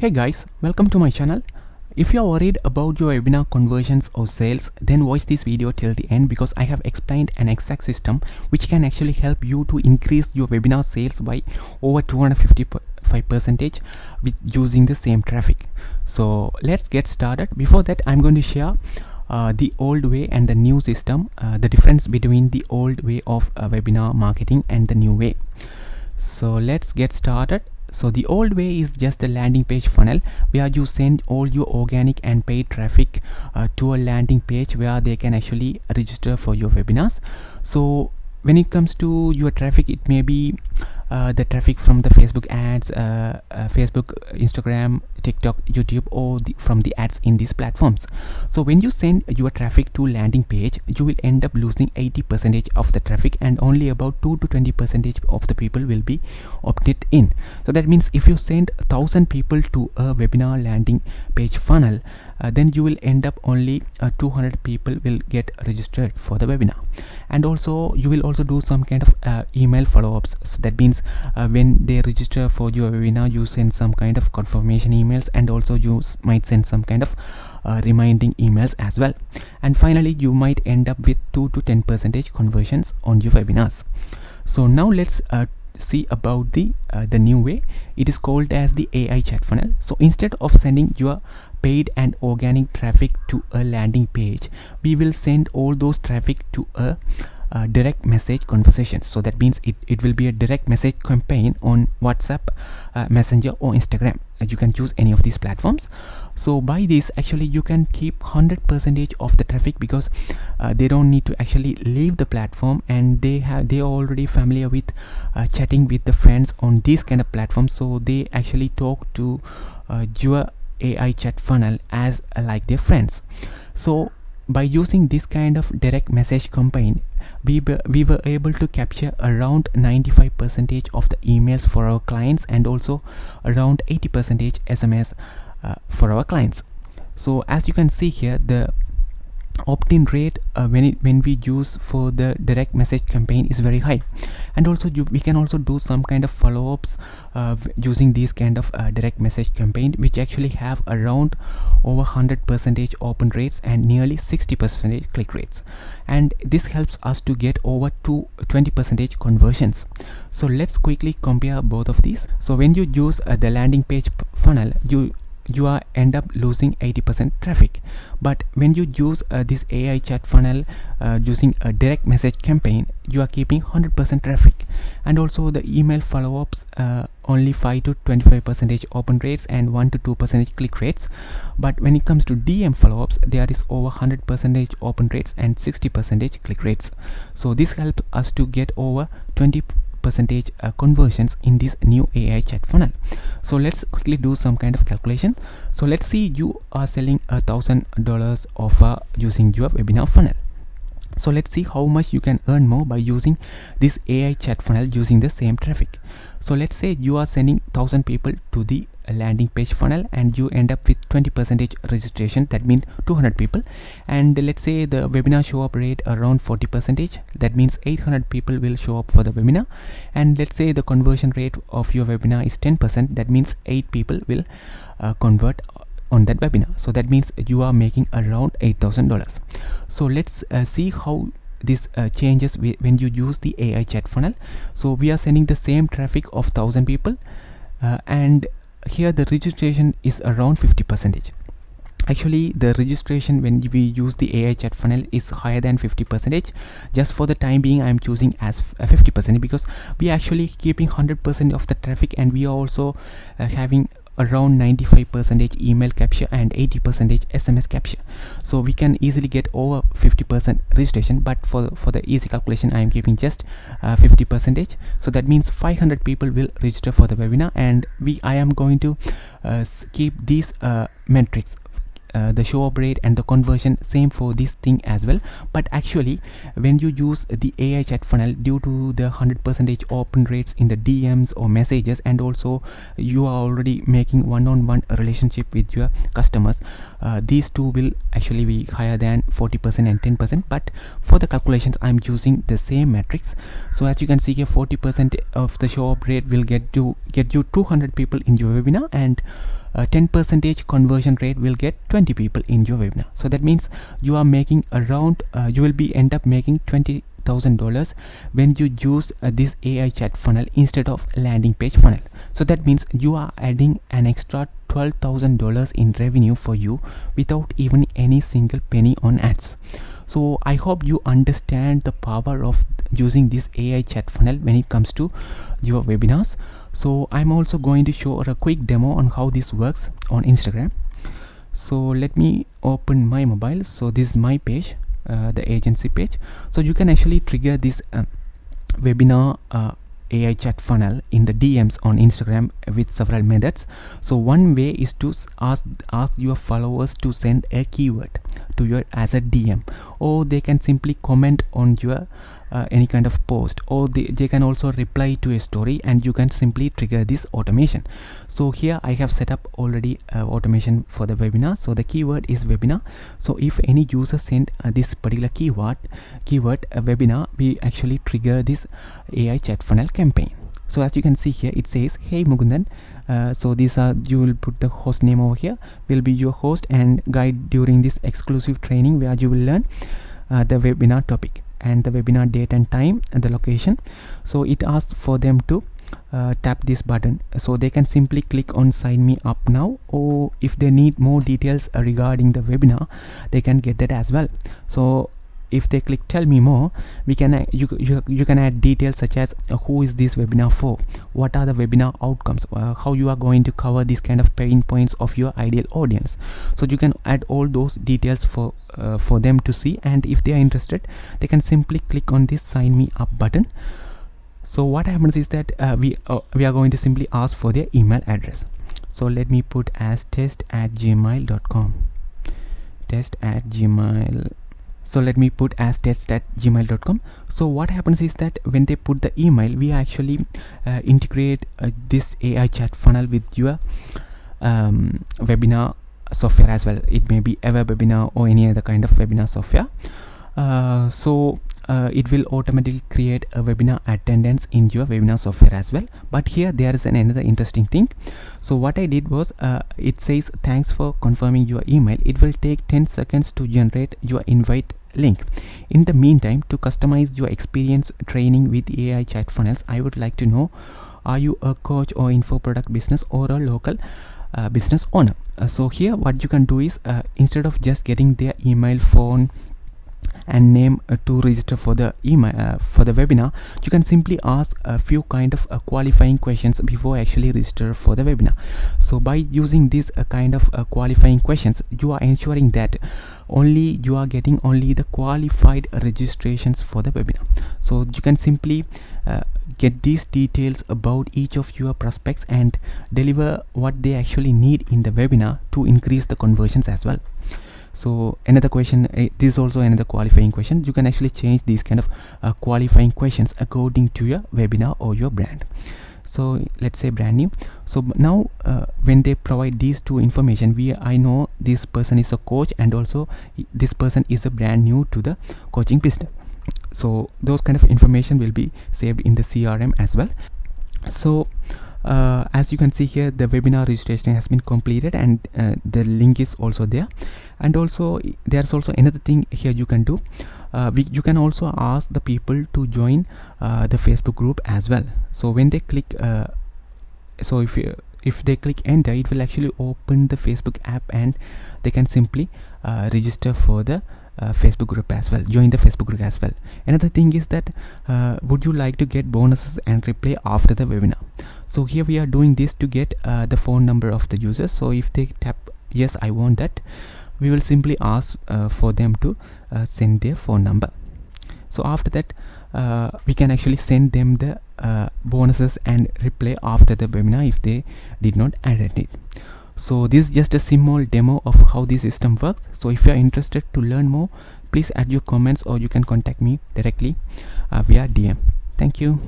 Hey guys, welcome to my channel. If you are worried about your webinar conversions or sales, then watch this video till the end because I have explained an exact system which can actually help you to increase your webinar sales by over 255% with using the same traffic. So let's get started. Before that, I'm going to share the old way and the new system, the difference between the old way of webinar marketing and the new way. So let's get started. So the old way is just a landing page funnel where you send all your organic and paid traffic to a landing page where they can actually register for your webinars. So when it comes to your traffic, it may be the traffic from the Facebook ads, Facebook, Instagram, TikTok, YouTube, or from the ads in these platforms. So when you send your traffic to landing page, you will end up losing 80% of the traffic, and only about 2 to 20% of the people will be opted in. So that means if you send 1,000 people to a webinar landing page funnel, then you will end up only 200 people will get registered for the webinar. And also you will also do some kind of email follow-ups. So that means when they register for your webinar, you send some kind of confirmation emails, and also you might send some kind of reminding emails as well. And finally, you might end up with 2 to 10% conversions on your webinars. So now let's see about the new way. It is called as the AI chat funnel. So instead of sending your paid and organic traffic to a landing page, we will send all those traffic to a direct message conversation. So that means it will be a direct message campaign on WhatsApp, Messenger, or Instagram. You can choose any of these platforms. So by this, actually you can keep 100% of the traffic because they don't need to actually leave the platform, and they are already familiar with chatting with the friends on these kind of platforms. So they actually talk to your AI chat funnel as like their friends. So by using this kind of direct message campaign, we were able to capture around 95% of the emails for our clients, and also around 80% SMS for our clients. So as you can see here, the opt-in rate when we use for the direct message campaign is very high. And also we can also do some kind of follow-ups using these kind of direct message campaign, which actually have around over 100% open rates and nearly 60% click rates, and this helps us to get over 20% conversions. So let's quickly compare both of these. So when you use the landing page funnel, you are end up losing 80% traffic, but when you use this AI chat funnel using a direct message campaign, you are keeping 100% traffic. And also the email follow-ups, only 5 to 25% open rates and 1 to 2% click rates. But when it comes to DM follow-ups, there is over 100% open rates and 60% click rates. So this helps us to get over 20% conversions in this new AI chat funnel. So let's quickly do some kind of calculation. So let's see, you are selling $1,000 offer using your webinar funnel. So let's see how much you can earn more by using this AI chat funnel using the same traffic. So let's say you are sending 1,000 people to the landing page funnel, and you end up with 20% registration. That means 200 people. And let's say the webinar show up rate around 40%. That means 800 people will show up for the webinar. And let's say the conversion rate of your webinar is 10%. That means 8 people will convert on that webinar. So that means you are making around $8,000. So let's see how this changes when you use the AI chat funnel. So we are sending the same traffic of 1,000 people, and here the registration is around 50%. Actually, the registration when we use the AI chat funnel is higher than 50%. Just for the time being, I'm choosing as 50% because we are actually keeping 100% of the traffic, and we are also having around 95% email capture and 80% SMS capture. So we can easily get over 50% registration, but for the easy calculation, I am keeping just 50%. So that means 500 people will register for the webinar, and I am going to keep these metrics, the show up rate and the conversion, same for this thing as well. But actually, when you use the AI chat funnel, due to the 100% open rates in the DMs or messages, and also you are already making one-on-one relationship with your customers, these two will actually be higher than 40% and 10%. But for the calculations, I'm using the same metrics. So as you can see here, 40% of the show up rate will get you 200 people in your webinar, and 10% conversion rate will get 20 people in your webinar. So that means you are making around you will be end up making $20,000 when you use this AI chat funnel instead of landing page funnel. So that means you are adding an extra $12,000 in revenue for you without even any single penny on ads. So I hope you understand the power of using this AI chat funnel when it comes to your webinars. So I'm also going to show a quick demo on how this works on Instagram. So let me open my mobile. So this is my page, the agency page. So you can actually trigger this webinar AI chat funnel in the DMs on Instagram with several methods. So one way is to ask your followers to send a keyword to your as a DM, or they can simply comment on your any kind of post, or they can also reply to a story, and you can simply trigger this automation. So here I have set up already automation for the webinar. So the keyword is webinar. So if any user send this particular keyword webinar, we actually trigger this AI chat funnel campaign. So as you can see here, it says, "Hey Mukundan." So these are, you will put the host name over here, will be your host and guide during this exclusive training where you will learn the webinar topic and the webinar date and time and the location. So it asks for them to tap this button, so they can simply click on sign me up now, or if they need more details regarding the webinar, they can get that as well. So if they click tell me more, we can you can add details such as who is this webinar for, what are the webinar outcomes, how you are going to cover these kind of pain points of your ideal audience. So you can add all those details for them to see, and if they are interested, they can simply click on this sign me up button. So what happens is that we are going to simply ask for their email address. So let me put as test@gmail.com. test@gmail. So let me put as test@gmail.com. So what happens is that when they put the email, we actually integrate this AI chat funnel with your webinar software as well. It may be AwebiNar or any other kind of webinar software. It will automatically create a webinar attendance in your webinar software as well. But here there is another interesting thing. So what I did was, it says thanks for confirming your email. It will take 10 seconds to generate your invite link. In the meantime, to customize your experience training with AI chat funnels, I would like to know, are you a coach or info product business or a local business owner? So here what you can do is, instead of just getting their email, phone and name to register for the email for the webinar, you can simply ask a few kind of qualifying questions before actually register for the webinar. So by using this kind of qualifying questions, you are ensuring that you are getting only the qualified registrations for the webinar. So you can simply get these details about each of your prospects and deliver what they actually need in the webinar to increase the conversions as well. So another question, this is also another qualifying question. You can actually change these kind of qualifying questions according to your webinar or your brand. So let's say brand new. So now when they provide these two information, I know this person is a coach, and also this person is a brand new to the coaching business. So those kind of information will be saved in the CRM as well. So as you can see here, the webinar registration has been completed, and the link is also there. And also there's also another thing here you can do. You can also ask the people to join the Facebook group as well. So when they click so if they click enter, it will actually open the Facebook app, and they can simply register for the Facebook group as well, join the Facebook group as well. Another thing is that would you like to get bonuses and replay after the webinar? So here we are doing this to get the phone number of the users. So if they tap yes, I want that, we will simply ask for them to send their phone number. So after that we can actually send them the bonuses and replay after the webinar if they did not attend it. So this is just a small demo of how this system works. So if you are interested to learn more, please add your comments, or you can contact me directly via DM. Thank you.